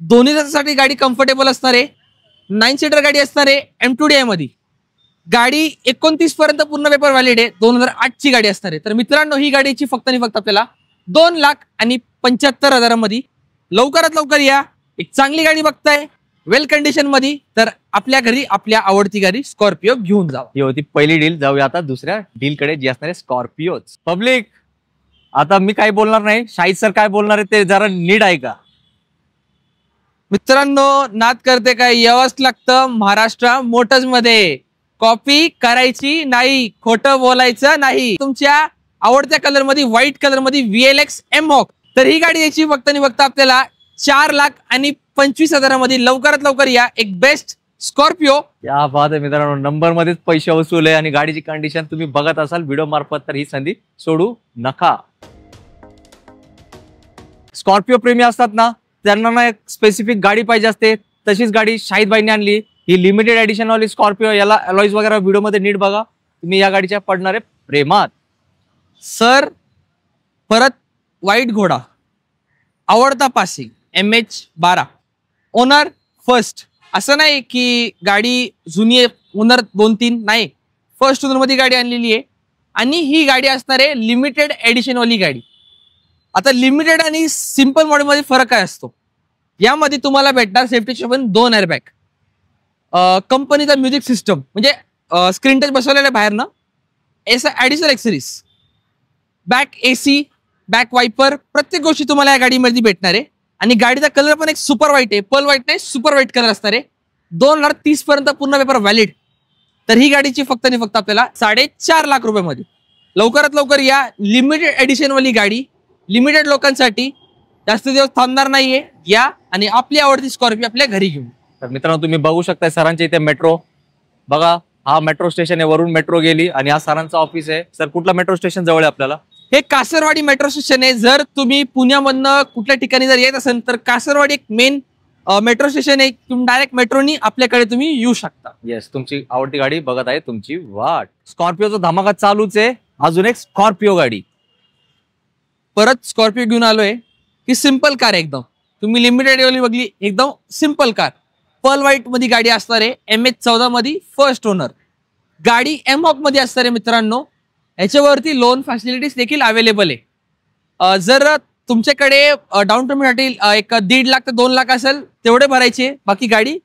दोन्हीसाठी गाडी कम्फर्टेबल असणार आहे. 9 सीटर गाडी असणार आहे M2DI मध्ये. गाडी 29 पर्यंत पूर्ण पेपर व्हॅलिड आहे. 2008 ची गाडी असणार आहे. तर मित्रांनो, ही गाडीची फक्त आणि फक्त आपल्याला 2,75,000 मध्ये. लवकरात लवकर या, एक चांगली गाडी बघताय वेल कंडिशन मध्ये, तर आपल्या घरी आपल्या आवडती गाडी स्कॉर्पिओ घेऊन जावा. ही होती पहिली डील. जाऊया आता दुसऱ्या डील कडे, जी असणार आहे स्कॉर्पिओच. पब्लिक, आता मी काय बोलणार नाही, शाहीद सर काय बोलणार आहे ते जरा नीट ऐका. मित्रांनो, नाद करते काय, यावंच लागतं महाराष्ट्र मोटर्स मध्ये. कॉपी करायची नाही, खोटं बोलायचं नाही. तुमच्या आवडत्या कलर मध्ये, व्हाईट कलर मध्ये VLX M-Hawk. तर ही गाडी याची फक्त आणि फक्त आपल्याला 4,25,000 मध्ये. लवकरात लवकर या, एक बेस्ट स्कॉर्पिओ. या बात आहे मित्रांनो, नंबर मध्येच पैसे वसूल आहे आणि गाडीची कंडिशन तुम्ही बघत असाल व्हिडिओ मार्फत, तर ही संधी सोडू नका. स्कॉर्पिओ प्रेमी असतात ना, त्यांना ना एक स्पेसिफिक गाडी पाहिजे असते, तशीच गाडी शाहिद भाईने आणली. ही लिमिटेड एडिशन वाली स्कॉर्पिओ. याला अलॉईज वगैरे व्हिडिओमध्ये नीट बघा, तुम्ही या गाडीच्या पडणारे प्रेमात. सर परत व्हाईट घोडा, आवडता पासिंग MH12, ओनर फर्स्ट. असं नाही की गाडी जुनी आहे, ओनर 2-3 नाही, फर्स्ट ओनर मध्ये गाडी आणलेली आहे. आणि ही गाडी असणार आहे लिमिटेड एडिशन वाली गाडी. आता लिमिटेड आणि सिम्पल मॉडेल मध्ये फरक काय असतो? यामध्ये तुम्हाला भेटणार सेफ्टीचे पण 2 एअरबॅग, कंपनीचा म्युझिक सिस्टम म्हणजे स्क्रीन टच बसवलेला बाहेर ना, additional accessories, back AC, back viper, प्रत्येक गोष्टी तुम्हाला या गाडीमध्ये भेटणार आहे. आणि गाडीचा कलर पण एक सुपर व्हाईट आहे, पर्ल व्हाईट नाही, सुपर व्हाईट कलर असणार आहे. 2030 पर्यंत पूर्ण पेपर व्हॅलिड. तर ही गाडीची फक्त आणि फक्त आपल्याला 4.5 लाख रुपयामध्ये. लवकरात लवकर या. लिमिटेड एडिशन वाली गाडी, लिमिटेड लोकांसाठी, जास्त दिवस थांबणार नाहीये. या आणि आपली आवडती स्कॉर्पिओ आपल्या घरी घेऊन. तर मित्रांनो, तुम्ही बघू शकता सरांच्या इथे मेट्रो बघा. हा मेट्रो स्टेशन आहे, वरून मेट्रो गेली आणि हा सरांचा ऑफिस आहे. सर कुठला मेट्रो स्टेशन जवळ आहे आपल्याला? हे कासरवाडी मेट्रो स्टेशन आहे. जर तुम्ही पुण्यामधनं कुठल्या ठिकाणी जर येत असेल तर कासरवाडी एक मेन मेट्रो स्टेशन आहे. तुम्ही डायरेक्ट मेट्रोनी आपल्याकडे तुम्ही येऊ शकता. येस, तुमची आवडती गाडी बघत आहे तुमची वाट. स्कॉर्पिओचा धमाका चालूच आहे. अजून एक स्कॉर्पिओ गाडी. परत स्कॉर्पिओ घेऊन आलोय की सिंपल कार एकदम. तुम्ही लिमिटेड वाली बघली, एकदम सिंपल कार, पर्ल व्हाईट मध्ये गाडी असणार आहे. MH14 मध्ये फर्स्ट ओनर गाडी, एमॉक मध्ये असणार आहे मित्रांनो. याच्यावरती लोन फॅसिलिटीज देखील अवेलेबल आहे. जर तुमच्याकडे डाऊन पेमेंटसाठी एक 1.5 लाख ते 2 लाख असेल तेवढे भरायचे, बाकी गाडी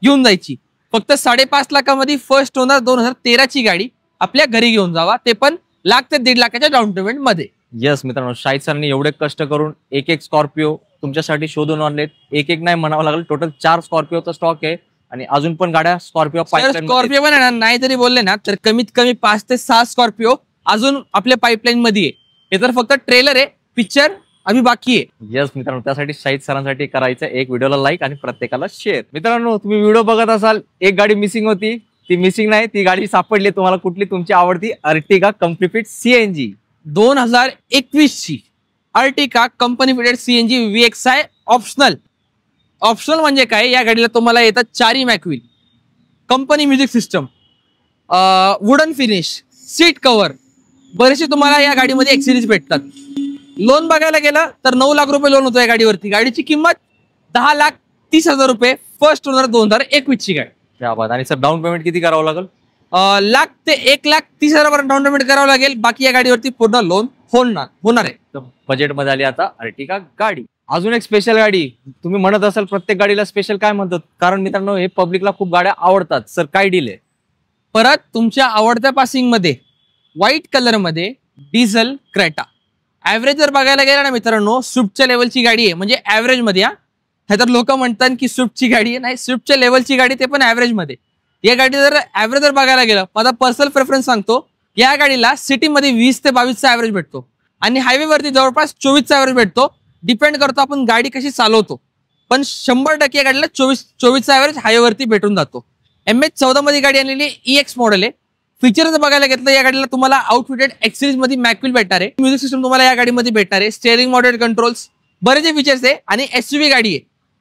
घेऊन जायची. फक्त 5.5 लाखामध्ये फर्स्ट ओनर 2013 ची गाडी आपल्या घरी घेऊन जावा, ते पण 1 लाख ते 1.5 लाखाच्या डाऊन पेमेंट मध्ये. येस मित्रांनो, शाहिद सरांनी एवढे कष्ट करून एक स्कॉर्पिओ तुमच्यासाठी शोधून आणलेत. एक नाही म्हणावं लागेल, टोटल 4 स्कॉर्पिओचा स्टॉक आहे. आणि अजून पण गाड्या स्कॉर्पिओ स्कॉर्पिओ पण येणार नाही तरी बोलले ना, तर कमीत कमी 5 ते 6 स्कॉर्पिओ अजून आपल्या पाईपलाईन मध्ये आहे. हे तर फक्त ट्रेलर आहे, पिक्चर अभी बाकी आहे. येस मित्रांनो, त्यासाठी शाहिद सरांसाठी करायचं एक व्हिडिओला लाईक आणि प्रत्येकाला शेअर. मित्रांनो, तुम्ही व्हिडिओ बघत असाल, एक गाडी मिसिंग होती, ती मिसिंग नाही, ती गाडी सापडली तुम्हाला. कुठली? तुमची आवडती अर्टिगा कंपनी फिट CNG 2021 ची Ertiga company fitted CNG VXI optional. Optional म्हणजे काय? या गाडीला तुम्हाला येतात 4 mag wheel, company music system, wooden finish, seat cover, बरेचसे तुम्हाला या गाडीमध्ये एक्सेसरीज भेटतात. लोन बघायला गेलं तर 9 लाख रुपये लोन होतं या गाडीवरती. गाडीची किंमत 10,30,000 रुपये. फर्स्ट ओनर 2021 ची गाडी. क्या बात. आणि सर डाऊन पेमेंट किती करावं लागेल? 1 लाख ते 1,30,000 पर्यंत डाऊन पेमेंट करावं लागेल. बाकी या गाडीवरती पूर्ण लोन होणार आहे. बजेटमध्ये आली आता अर्टिगा गाडी. अजून एक स्पेशल गाडी. तुम्ही म्हणत असाल प्रत्येक गाडीला स्पेशल काय म्हणतात, कारण मित्रांनो हे पब्लिकला खूप गाड्या आवडतात. सर काय डील आहे? परत तुमच्या आवडत्या पासिंग मध्ये व्हाईट कलर मध्ये डिझेल क्रेटा. ऍव्हरेज जर बघायला गेला ना मित्रांनो, स्विफ्टच्या लेवलची गाडी आहे, म्हणजे ऍव्हरेज मध्ये. हे तर लोक म्हणतात की स्विफ्टची गाडी आहे, नाही, स्विफ्टच्या लेवलची गाडी, ते पण ऍव्हरेज मध्ये. या गाडी जर ऍव्हरेज जर बघायला गेलं, माझा पर्सनल प्रेफरन्स सांगतो, या गाडीला सिटीमध्ये 20 ते 22चा ऍव्हरेज भेटतो आणि हायवेवरती जवळपास 24चा ऍव्हरेज भेटतो. डिपेंड करतो आपण गाडी कशी चालवतो, पण 100% या गाडीला 24चा ऍव्हरेज हायवेवरती भेटून जातो. MH14 मध्ये गाडी आणलेली EX मॉडेल आहे. फीचर बघायला घेतलं, या गाडीला तुम्हाला आउटफिटेड एक्सेसरीज मध्ये मॅकव्हील भेटणार आहे. म्युझिक सिस्टम तुम्हाला या गाडीमध्ये भेटणार आहे. स्टेअरिंग मॉडेल कंट्रोल्स, बरेचसे फीचर्स आहे आणि SUV गाडी आहे.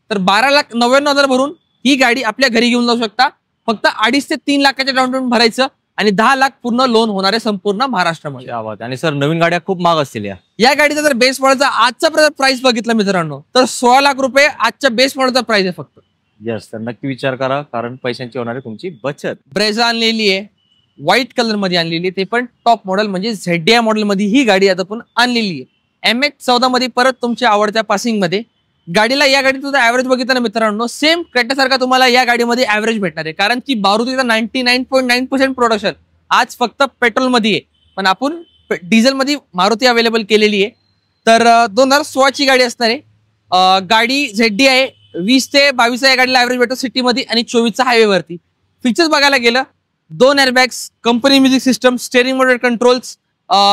तर 12,99,000 भरून ही गाडी आपल्या घरी घेऊन जाऊ शकता. फक्त 2.5 ते 3 लाखाच्या डाऊन पेमेंट भरायचं आणि 10 लाख पूर्ण लोन होणार आहे संपूर्ण महाराष्ट्रामध्ये. आणि सर नवीन गाड्या खूप महाग असतील या गाडीचा जर बेस मॉडेलचा आजचा प्राइस बघितला मित्रांनो, तर 16 लाख रुपये आजच्या बेस मॉडेलचा प्राइस आहे फक्त. येस, तर नक्की विचार करा, कारण पैशांची होणार आहे तुमची बचत. ब्रेझा आणलेली आहे, व्हाईट कलर मध्ये आणलेली, ते पण टॉप मॉडेल म्हणजे ZDI मॉडेल मध्ये ही गाडी आता पण आणलेली आहे. MH14 मध्ये परत तुमच्या आवडत्या पासिंग मध्ये गाडीला. या गाडीत तुझा ऍव्हरेज बघितला ना मित्रांनो, सेम क्रेटासारखा तुम्हाला या गाडीमध्ये ऍव्हरेज भेटणार आहे, कारण की मारुतीचा 99.9% प्रोडक्शन आज फक्त पेट्रोल मध्ये आहे, पण आपण डिझेल मध्ये मारुती अवेलेबल केलेली आहे. तर 2016 ची गाडी असणार आहे. गाडी ZDI आहे. 20 ते 22 या गाडीला ऍव्हरेज भेटतो सिटीमध्ये आणि 24चा हायवेवरती. फीचर्स बघायला गेलं, 2 airbags, company music system, steering model controls,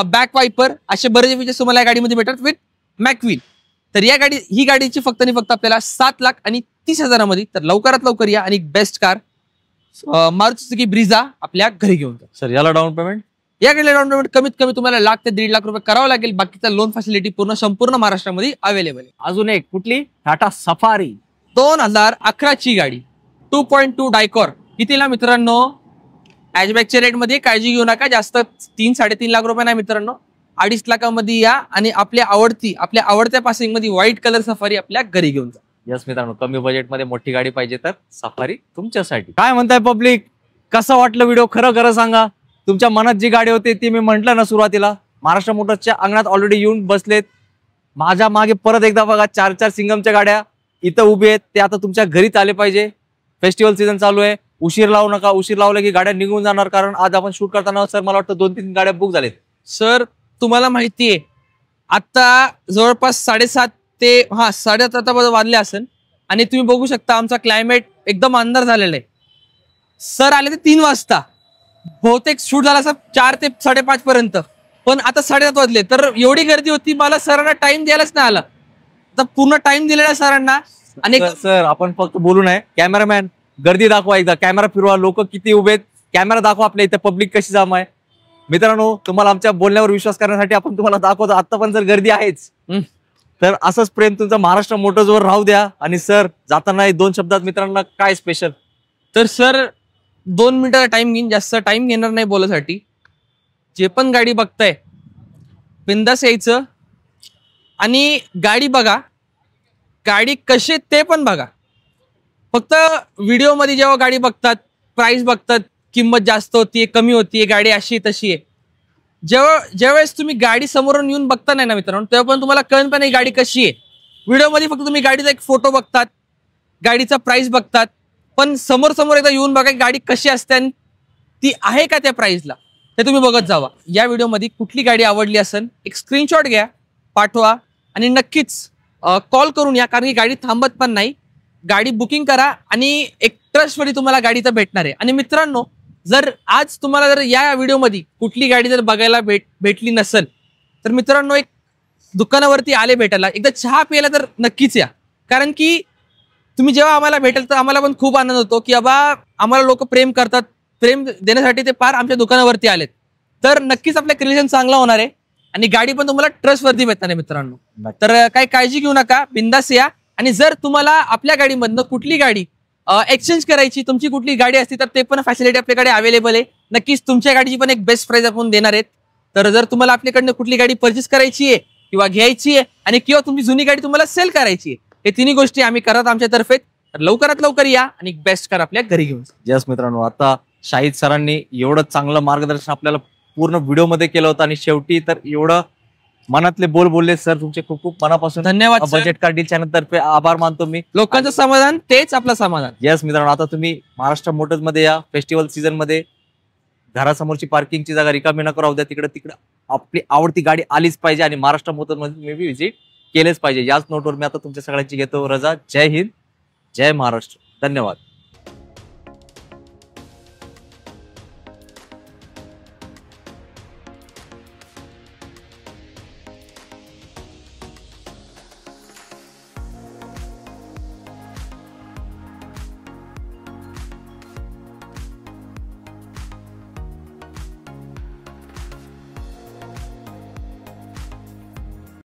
back wiper, असे बरेच फीचर्स तुम्हाला या गाडीमध्ये भेटतात विथ मॅकव्हील. तर ही गाडीची फक्त आणि फक्त आपल्याला 7,30,000 मध्ये. तर लवकरात लवकर या आणि best car Maruti Suzuki Brezza आपल्या घरी घेऊन जा. सर याला डाऊन पेमेंट या गाडीला डाऊन पेमेंट कमीत कमी तुम्हाला 1 लाख ते 1.5 लाख रुपये करावं लागेल. बाकीचा लोन फॅसिलिटी संपूर्ण महाराष्ट्रामध्ये अवेलेबल आहे. अजून एक कुठली? टाटा सफारी 2011 ची गाडी 2.2 डायकॉर. कितीला मित्रांनो? हॅचबॅकच्या रेट मध्ये काळजी घेऊ नका, जास्त 3-3.5 लाख रुपये नाही मित्रांनो, 2.5 लाखामध्ये या आणि आपल्या आवडत्या पासिंग मध्ये व्हाईट कलर सफारी आपल्या घरी घेऊन जा. यस मित्रांनो, कमी बजेटमध्ये मोठी गाडी पाहिजे तर सफारी तुमच्यासाठी. काय म्हणताय पब्लिक, कसं वाटलं व्हिडिओ? खरं सांगा. तुमच्या मनात जी गाडी होती ती मी म्हटलं ना सुरुवातीला, महाराष्ट्र मोटर्सच्या अंगणात ऑलरेडी येऊन बसलेत. माझ्या मागे परत एकदा बघा 4 सिंगमच्या गाड्या इथं उभी आहेत. ते आता तुमच्या घरीच आले पाहिजे. फेस्टिवल सीझन चालू आहे, उशीर लावू नका. उशीर लावला की गाड्या निघून जाणार, कारण आज आपण शूट करताना सर मला वाटतं 2-3 गाड्या बुक झालेत. सर तुम्हाला माहितीये आता जवळपास 7:30 ते 7:30 वाजले असेल आणि तुम्ही बघू शकता आमचा क्लायमेट एकदम अंधार झालेला आहे. सर आले ते 3 वाजता, बहुतेक शूट झाला असं 4 ते 5:30 पर्यंत, पण आता 7:30 वाजले. तर एवढी गर्दी होती, मला सरांना टाइम द्यायलाच नाही आला. आता पूर्ण टाइम दिलेला सरांना. आणि सर आपण फक्त बोलू नये, कॅमेरामॅन गर्दी दाखवा, एकदा कॅमेरा फिरवा, लोक किती उभेत, कॅमेरा दाखवा, आपल्या इथे पब्लिक कशी जाम आहे. मित्रांनो, तुम्हाला आमच्या बोलण्यावर विश्वास करण्यासाठी आपण तुम्हाला दाखवतो. आता पण जर गर्दी आहेच तर असंच प्रेम तुमचा महाराष्ट्र मोटर्सवर राहू द्या. आणि सर जाताना 2 शब्दात मित्रांना काय स्पेशल? तर सर 2 मिनिटाचा टाइम घेईन, जास्त टाइम घेणार नाही बोलायसाठी. जे पण गाडी बघताय बिंदास यायचं आणि गाडी बघा, गाडी कशी ते पण बघा. फक्त व्हिडिओमध्ये जेव्हा गाडी बघतात, प्राइस बघतात, किंमत जास्त होतीये कमी होतीये, गाडी अशी तशी आहे, ज्यावेळेस तुम्ही गाडी समोरून येऊन बघता नाही ना मित्रांनो, तेव्हा पण तुम्हाला कळत पण नाही गाडी कशी आहे. व्हिडिओमध्ये फक्त तुम्ही गाडीचा एक फोटो बघतात, गाडीचा प्राइस बघतात, पण समोर एकदा येऊन बघा गाडी कशी असते आणि ती आहे का त्या प्राइसला, ते तुम्ही बघत जावा. या व्हिडिओमध्ये कुठली गाडी आवडली असेल एक स्क्रीनशॉट घ्या, पाठवा आणि नक्कीच कॉल करून या, कारण ही गाडी थांबत पण नाही. गाडी बुकिंग करा आणि एक ट्रस्टवरती तुम्हाला गाडी तर भेटणार आहे. आणि मित्रांनो, जर आज तुम्हाला जर या व्हिडिओमध्ये कुठली गाडी जर बघायला भेटली नसेल तर मित्रांनो, एक दुकानावरती आले भेटायला, एकदा चहा प्यायला तर नक्कीच या. कारण की तुम्ही जेव्हा आम्हाला भेटाल तर आम्हाला पण खूप आनंद होतो की बाबा आम्हाला लोक प्रेम करतात, प्रेम देण्यासाठी ते पार आमच्या दुकानावरती आलेत. तर नक्कीच आपलं रिलेशन चांगला होणार आहे आणि गाडी पण तुम्हाला ट्रस्टवरती भेटणार आहे मित्रांनो. तर काही काळजी घेऊ नका, बिंदास या. आणि जर तुम्हाला आपल्या गाडीमधनं कुठली गाडी एक्सचेंज करायची, तुमची कुठली गाडी असती तर ते पण फॅसिलिटी आपल्याकडे अवेलेबल आहे. नक्कीच तुमच्या गाडीची पण एक बेस्ट प्राइस आपण देणार आहेत. तर जर तुम्हाला आपल्याकडनं कुठली गाडी परचेस करायची आहे किंवा घ्यायची आहे आणि किंवा तुमची जुनी गाडी तुम्हाला सेल करायची आहे, हे तिन्ही गोष्टी आम्ही करत आमच्यातर्फे. तर लवकरात लवकर या आणि बेस्ट कार आपल्या घरी घेऊन. यस मित्रांनो, आता शाहिद सरांनी एवढं चांगलं मार्गदर्शन आपल्याला पूर्ण व्हिडिओमध्ये केलं होतं आणि शेवटी तर एवढं मनातले बोलले सर. तुमचे खूप खूप मनापासून धन्यवाद. बजेट कार डील चॅनल तर्फे आभार मानतो मी. लोकांचं समाधान तेच आपलं समाधान. यस मित्रांनो, आता तुम्ही महाराष्ट्र मोटर्स मध्ये या. फेस्टिवल सीझन मध्ये घरासमोरची पार्किंगची जागा रिकामी नको राहू द्या. तिकडे आपली आवडती गाडी आलीच पाहिजे आणि महाराष्ट्र मोटर्स मध्ये तुम्ही व्हिजिट केलेच पाहिजे. याच नोटवर मी आता तुमच्या सगळ्यांची घेतो रजा. जय हिंद, जय महाराष्ट्र. धन्यवाद.